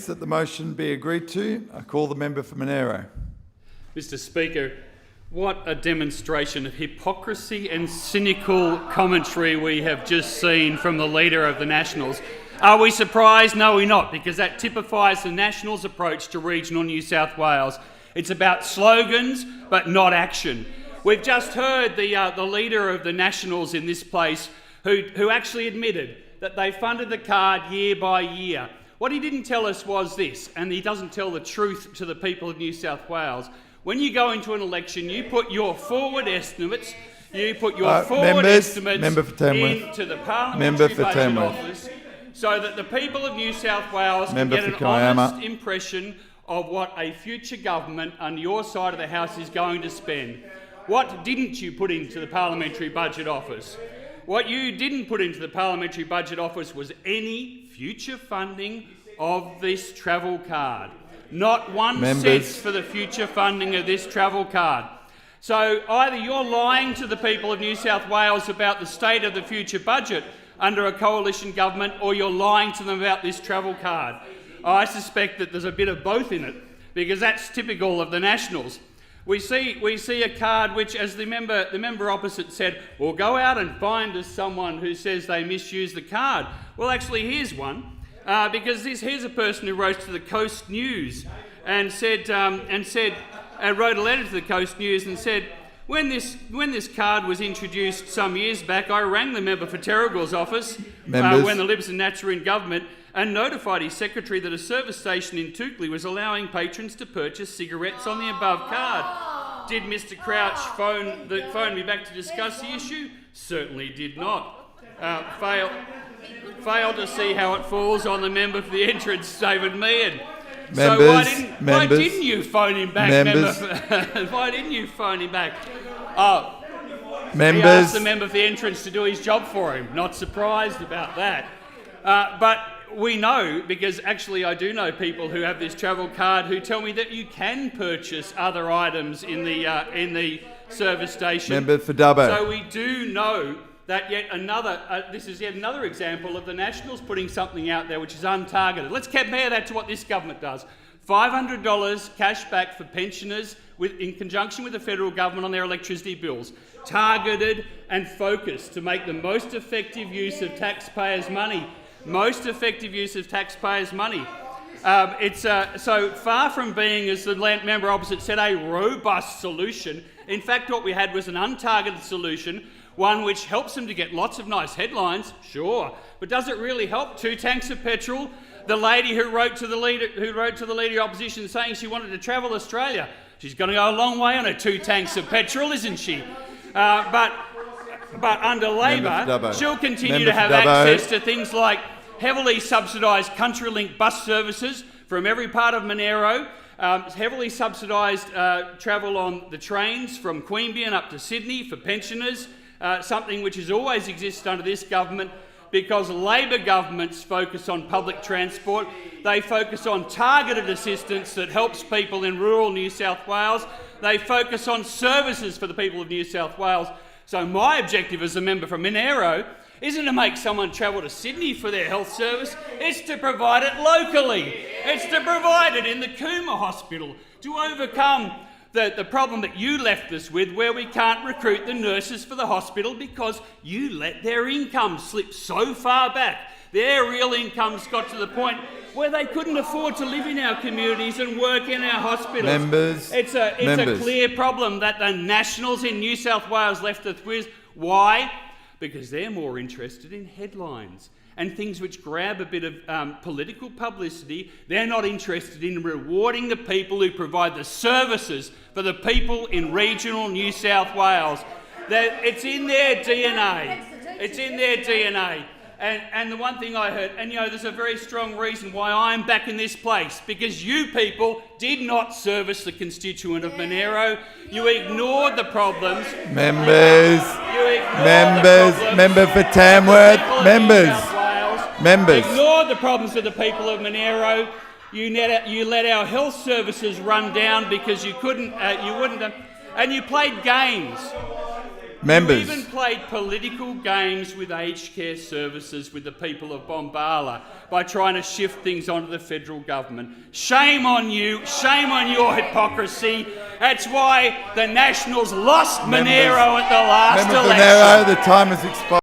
That the motion be agreed to. I call the member for Monero. Mr Speaker, what a demonstration of hypocrisy and cynical commentary we have just seen from the Leader of the Nationals. Are we surprised? No, we're not, because that typifies the Nationals' approach to regional New South Wales. It's about slogans, but not action. We've just heard the Leader of the Nationals in this place who actually admitted that they funded the card year by year. What he didn't tell us was this, and he doesn't tell the truth to the people of New South Wales. When you go into an election, you put your forward estimates, into the parliamentary budget office so that the people of New South Wales can get an honest impression of what a future government on your side of the House is going to spend. What didn't you put into the parliamentary budget office? What you didn't put into the parliamentary budget office was any future funding of this travel card. Not one cent for the future funding of this travel card. So either you're lying to the people of New South Wales about the state of the future budget under a coalition government, or you're lying to them about this travel card. I suspect that there's a bit of both in it, because that's typical of the Nationals. We see a card which, as the member opposite said, well, go out and find us someone who says they misused the card. Well, actually, here's one, because here's a person who wrote to the Coast News and wrote a letter to the Coast News and said, when this card was introduced some years back, I rang the member for Terrigal's office when the Libs and Nats were in government, and notified his secretary that a service station in Toukley was allowing patrons to purchase cigarettes on the above card. Did Mr Crouch phone me back to discuss the issue? Certainly did not. Failed to see how it falls on the member for the entrance, David Meehan. So why didn't you phone him back, why didn't you phone him back? He asked the member for the entrance to do his job for him. Not surprised about that. But we know, because actually I do know people who have this travel card who tell me that you can purchase other items in the service station. Member for Dubbo. So we do know that this is yet another example of the Nationals putting something out there which is untargeted. Let's compare that to what this government does. $500 cash back for pensioners in conjunction with the federal government on their electricity bills. Targeted and focused to make the most effective use of taxpayers' money. Most effective use of taxpayers' money. It's so far from being, as the member opposite said, a robust solution. In fact, what we had was an untargeted solution, one which helps them to get lots of nice headlines, sure, but does it really help? 2 tanks of petrol. The lady who wrote to the leader opposition saying she wanted to travel Australia. She's going to go a long way on her 2 tanks of petrol, isn't she? But under Labor, she'll continue to have access to things like heavily subsidised country-linked bus services from every part of Monero, heavily subsidised travel on the trains from Queanbeyan up to Sydney for pensioners, something which has always existed under this government, because Labor governments focus on public transport. They focus on targeted assistance that helps people in rural New South Wales. They focus on services for the people of New South Wales. So my objective as a member from Monero isn't to make someone travel to Sydney for their health service, it's to provide it locally. It's to provide it in the Cooma Hospital, to overcome the problem that you left us with, where we can't recruit the nurses for the hospital because you let their income slip so far back. Their real incomes got to the point where they couldn't afford to live in our communities and work in our hospitals. It's a clear problem that the Nationals in New South Wales left us with. Why? Because they're more interested in headlines and things which grab a bit of political publicity. They're not interested in rewarding the people who provide the services for the people in regional New South Wales. It's in their DNA. It's in their DNA. And the one thing I heard, and there's a very strong reason why I'm back in this place, because you people did not service the constituent of Monero. You ignored the problems. Member for Tamworth. Members. Ignored the problems of the people of Monero. You let our health services run down because you wouldn't, and you played games. Members. You even played political games with aged care services with the people of Bombala by trying to shift things onto the federal government. Shame on you. Shame on your hypocrisy. That's why the Nationals lost Monero at the last Member election. Monero, the time has expired.